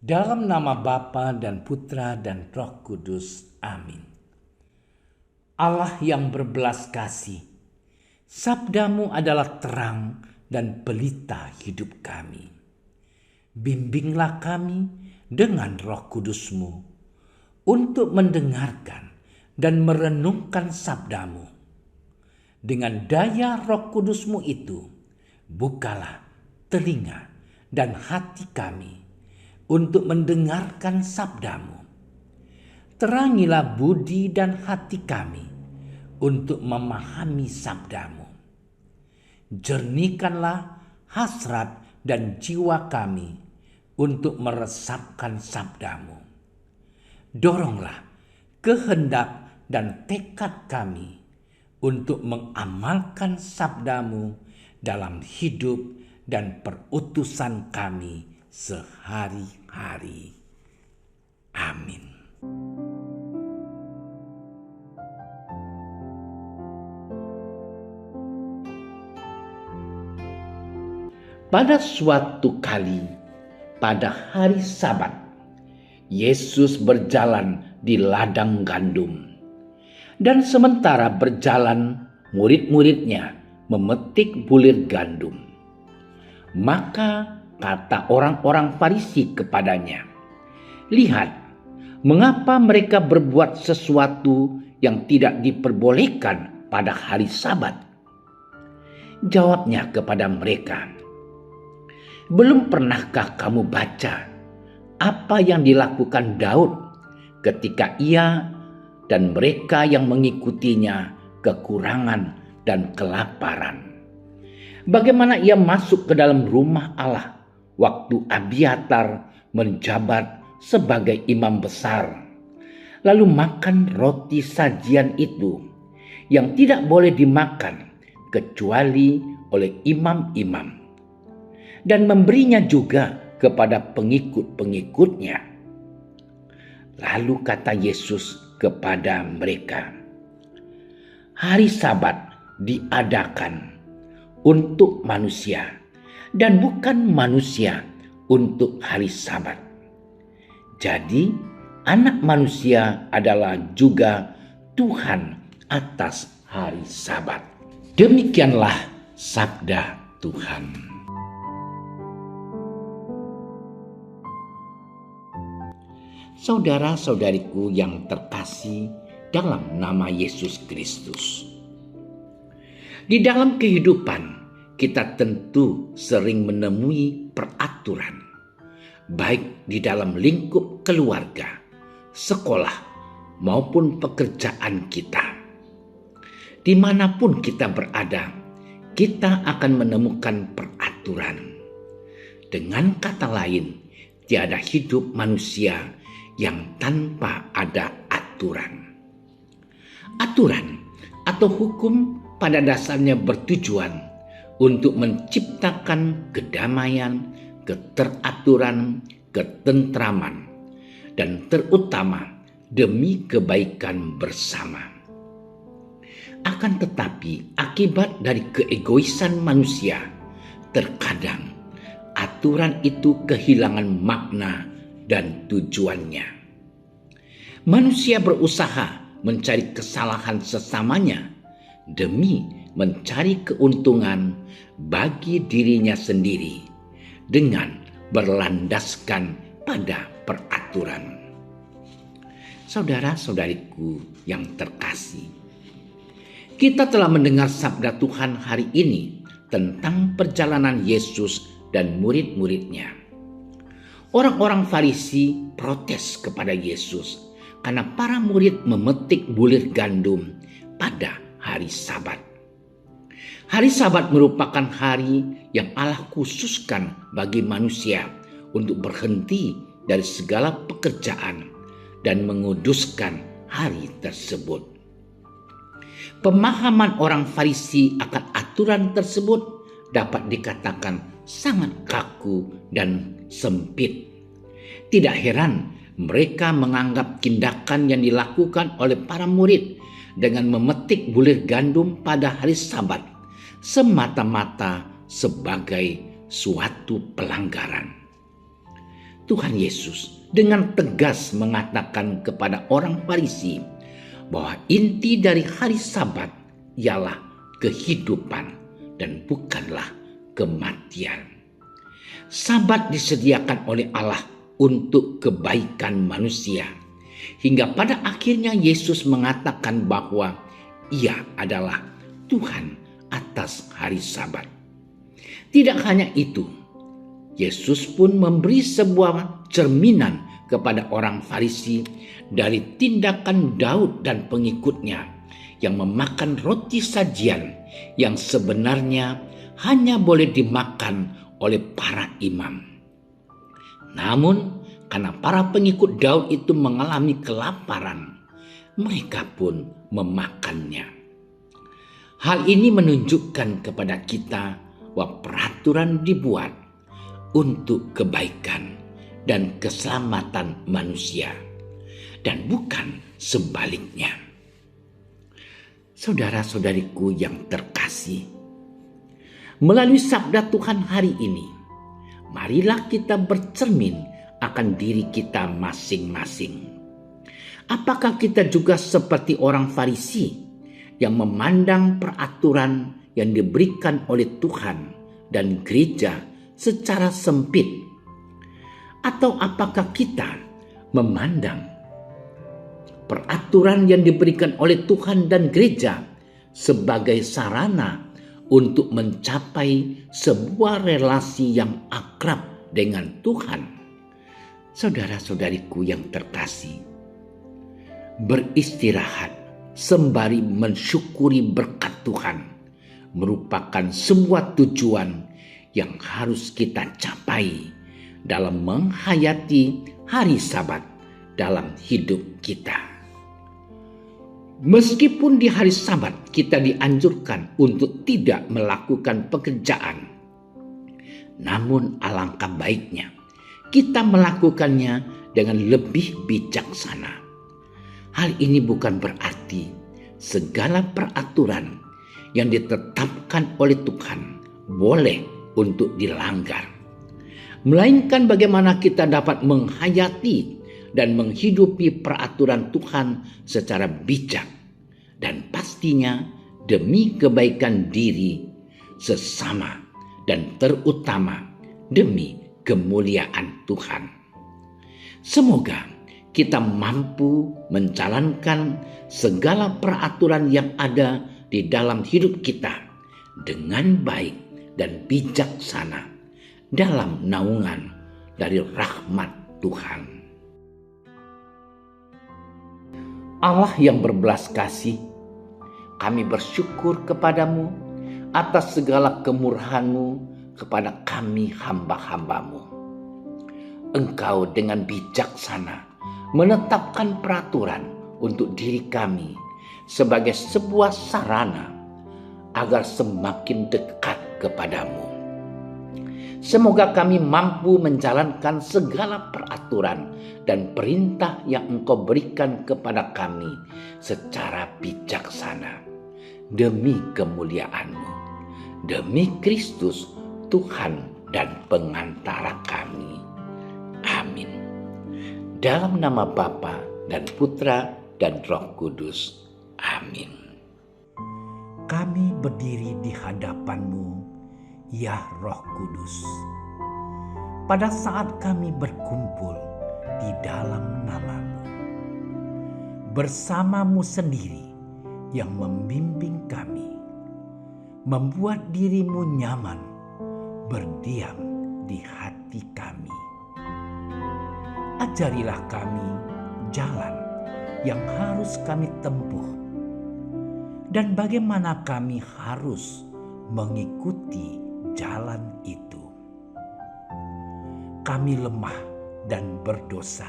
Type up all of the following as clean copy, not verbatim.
Dalam nama Bapa dan Putra dan Roh Kudus. Amin. Allah yang berbelas kasih, sabdamu adalah terang dan pelita hidup kami. Bimbinglah kami dengan Roh Kudusmu untuk mendengarkan dan merenungkan sabdamu. Dengan daya Roh Kudusmu itu, bukalah telinga dan hati kami untuk mendengarkan sabdamu. Terangilah budi dan hati kami untuk memahami sabdamu. Jernihkanlah hasrat dan jiwa kami untuk meresapkan sabdamu. Doronglah kehendak dan tekad kami untuk mengamalkan sabdamu dalam hidup dan perutusan kami sehari-hari. Amin. Pada suatu kali, pada hari Sabat, Yesus berjalan di ladang gandum. Dan sementara berjalan, murid-muridnya memetik bulir gandum. Maka kata orang-orang Farisi kepadanya, "Lihat, mengapa mereka berbuat sesuatu yang tidak diperbolehkan pada hari Sabat?" Jawabnya kepada mereka, "Belum pernahkah kamu baca apa yang dilakukan Daud ketika ia dan mereka yang mengikutinya kekurangan dan kelaparan? Bagaimana ia masuk ke dalam rumah Allah waktu Abiatar menjabat sebagai imam besar, lalu makan roti sajian itu yang tidak boleh dimakan kecuali oleh imam-imam, dan memberinya juga kepada pengikut-pengikutnya." Lalu kata Yesus kepada mereka, "Hari Sabat diadakan untuk manusia dan bukan manusia untuk hari Sabat. Jadi Anak Manusia adalah juga Tuhan atas hari Sabat." Demikianlah sabda Tuhan. Saudara-saudariku yang terkasih dalam nama Yesus Kristus, di dalam kehidupan kita tentu sering menemui peraturan, baik di dalam lingkup keluarga, sekolah, maupun pekerjaan kita. Dimanapun kita berada, kita akan menemukan peraturan. Dengan kata lain, tiada hidup manusia yang tanpa ada aturan. Aturan atau hukum pada dasarnya bertujuan untuk menciptakan kedamaian, keteraturan, ketentraman, dan terutama demi kebaikan bersama. Akan tetapi akibat dari keegoisan manusia, terkadang aturan itu kehilangan makna dan tujuannya. Manusia berusaha mencari kesalahan sesamanya demi mencari keuntungan bagi dirinya sendiri dengan berlandaskan pada peraturan. Saudara-saudariku yang terkasih, kita telah mendengar sabda Tuhan hari ini tentang perjalanan Yesus dan murid-muridnya. Orang-orang Farisi protes kepada Yesus karena para murid memetik bulir gandum pada hari Sabat. Hari Sabat merupakan hari yang Allah khususkan bagi manusia untuk berhenti dari segala pekerjaan dan menguduskan hari tersebut. Pemahaman orang Farisi akan aturan tersebut dapat dikatakan sangat kaku dan sempit. Tidak heran mereka menganggap tindakan yang dilakukan oleh para murid dengan memetik bulir gandum pada hari Sabat semata-mata sebagai suatu pelanggaran. Tuhan Yesus dengan tegas mengatakan kepada orang Farisi bahwa inti dari hari Sabat ialah kehidupan dan bukanlah kematian. Sabat disediakan oleh Allah untuk kebaikan manusia, hingga pada akhirnya Yesus mengatakan bahwa Ia adalah Tuhan atas hari Sabat. Tidak hanya itu, Yesus pun memberi sebuah cerminan kepada orang Farisi dari tindakan Daud dan pengikutnya yang memakan roti sajian yang sebenarnya hanya boleh dimakan oleh para imam. Namun karena para pengikut Daud itu mengalami kelaparan, mereka pun memakannya. Hal ini menunjukkan kepada kita bahwa peraturan dibuat untuk kebaikan dan keselamatan manusia, dan bukan sebaliknya. Saudara-saudariku yang terkasih, melalui sabda Tuhan hari ini, marilah kita bercermin akan diri kita masing-masing. Apakah kita juga seperti orang Farisi yang memandang peraturan yang diberikan oleh Tuhan dan gereja secara sempit? Atau apakah kita memandang peraturan yang diberikan oleh Tuhan dan gereja sebagai sarana untuk mencapai sebuah relasi yang akrab dengan Tuhan? Saudara-saudariku yang terkasih, beristirahat sembari mensyukuri berkat Tuhan merupakan sebuah tujuan yang harus kita capai dalam menghayati hari Sabat dalam hidup kita. Meskipun di hari Sabat kita dianjurkan untuk tidak melakukan pekerjaan, namun alangkah baiknya kita melakukannya dengan lebih bijaksana. Hal ini bukan berarti segala peraturan yang ditetapkan oleh Tuhan boleh untuk dilanggar, melainkan bagaimana kita dapat menghayati dan menghidupi peraturan Tuhan secara bijak, dan pastinya demi kebaikan diri, sesama, dan terutama demi kemuliaan Tuhan. Semoga kita mampu menjalankan segala peraturan yang ada di dalam hidup kita dengan baik dan bijaksana dalam naungan dari rahmat Tuhan. Allah yang berbelas kasih, kami bersyukur kepadamu atas segala kemurahan-Mu kepada kami hamba-hamba-Mu. Engkau dengan bijaksana menetapkan peraturan untuk diri kami sebagai sebuah sarana agar semakin dekat kepadamu. Semoga kami mampu menjalankan segala peraturan dan perintah yang Engkau berikan kepada kami secara bijaksana demi kemuliaan-Mu, demi Kristus Tuhan dan pengantara kami. Amin. Dalam nama Bapa dan Putra dan Roh Kudus. Amin. Kami berdiri di hadapan-Mu, ya Roh Kudus, pada saat kami berkumpul di dalam nama-Mu, bersama-Mu sendiri yang membimbing kami, membuat diri-Mu nyaman berdiam di hati kami. Ajarilah kami jalan yang harus kami tempuh dan bagaimana kami harus mengikuti jalan itu. Kami lemah dan berdosa.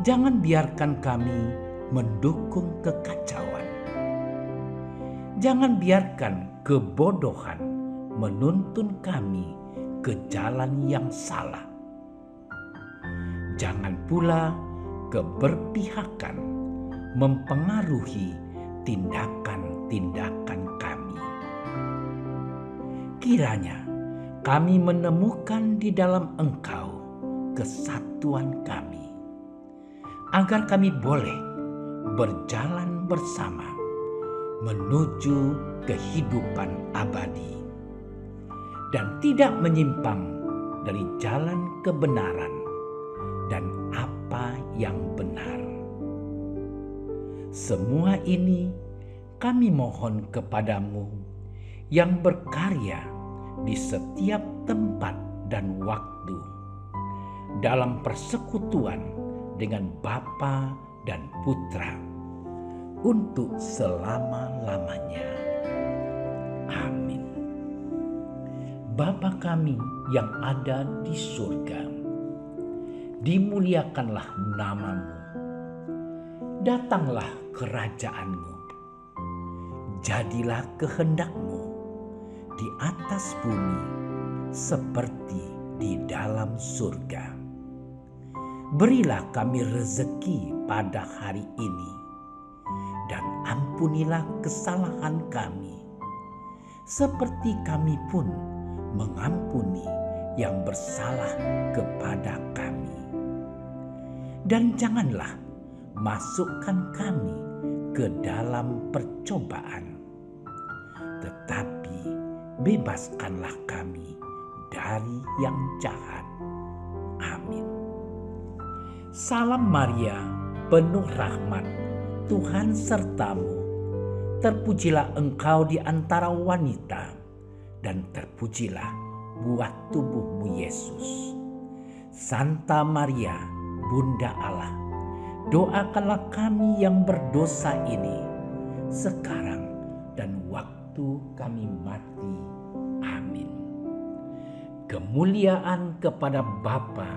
Jangan biarkan kami mendukung kekacauan. Jangan biarkan kebodohan menuntun kami ke jalan yang salah. Jangan pula keberpihakan mempengaruhi tindakan-tindakan kami. Kiranya kami menemukan di dalam Engkau kesatuan kami, agar kami boleh berjalan bersama menuju kehidupan abadi dan tidak menyimpang dari jalan kebenaran dan apa yang benar. Semua ini kami mohon kepadamu yang berkarya di setiap tempat dan waktu dalam persekutuan dengan Bapa dan Putra untuk selama-lamanya. Amin. Bapa kami yang ada di surga, dimuliakanlah namamu. Datanglah kerajaanmu. Jadilah kehendakmu di atas bumi seperti di dalam surga. Berilah kami rezeki pada hari ini, dan ampunilah kesalahan kami, seperti kami pun mengampuni yang bersalah kepada kami. Dan janganlah masukkan kami ke dalam percobaan, tetapi bebaskanlah kami dari yang jahat. Amin. Salam Maria, penuh rahmat, Tuhan sertamu. Terpujilah engkau di antara wanita, dan terpujilah buah tubuhmu Yesus. Santa Maria, Bunda Allah, doakanlah kami yang berdosa ini, sekarang dan waktu kami mati. Amin. Kemuliaan kepada Bapa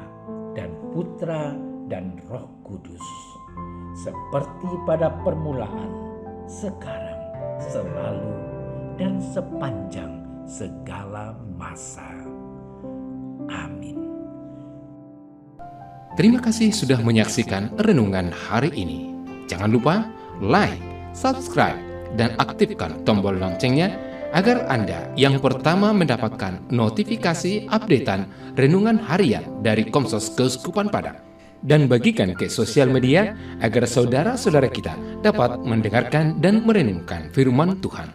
dan Putra dan Roh Kudus, seperti pada permulaan, sekarang, selalu, dan sepanjang segala masa. Amin. Terima kasih sudah menyaksikan renungan hari ini. Jangan lupa like, subscribe, dan aktifkan tombol loncengnya agar Anda yang pertama mendapatkan notifikasi updatean renungan harian dari Komsos Keuskupan Padang. Dan bagikan ke sosial media agar saudara-saudara kita dapat mendengarkan dan merenungkan firman Tuhan.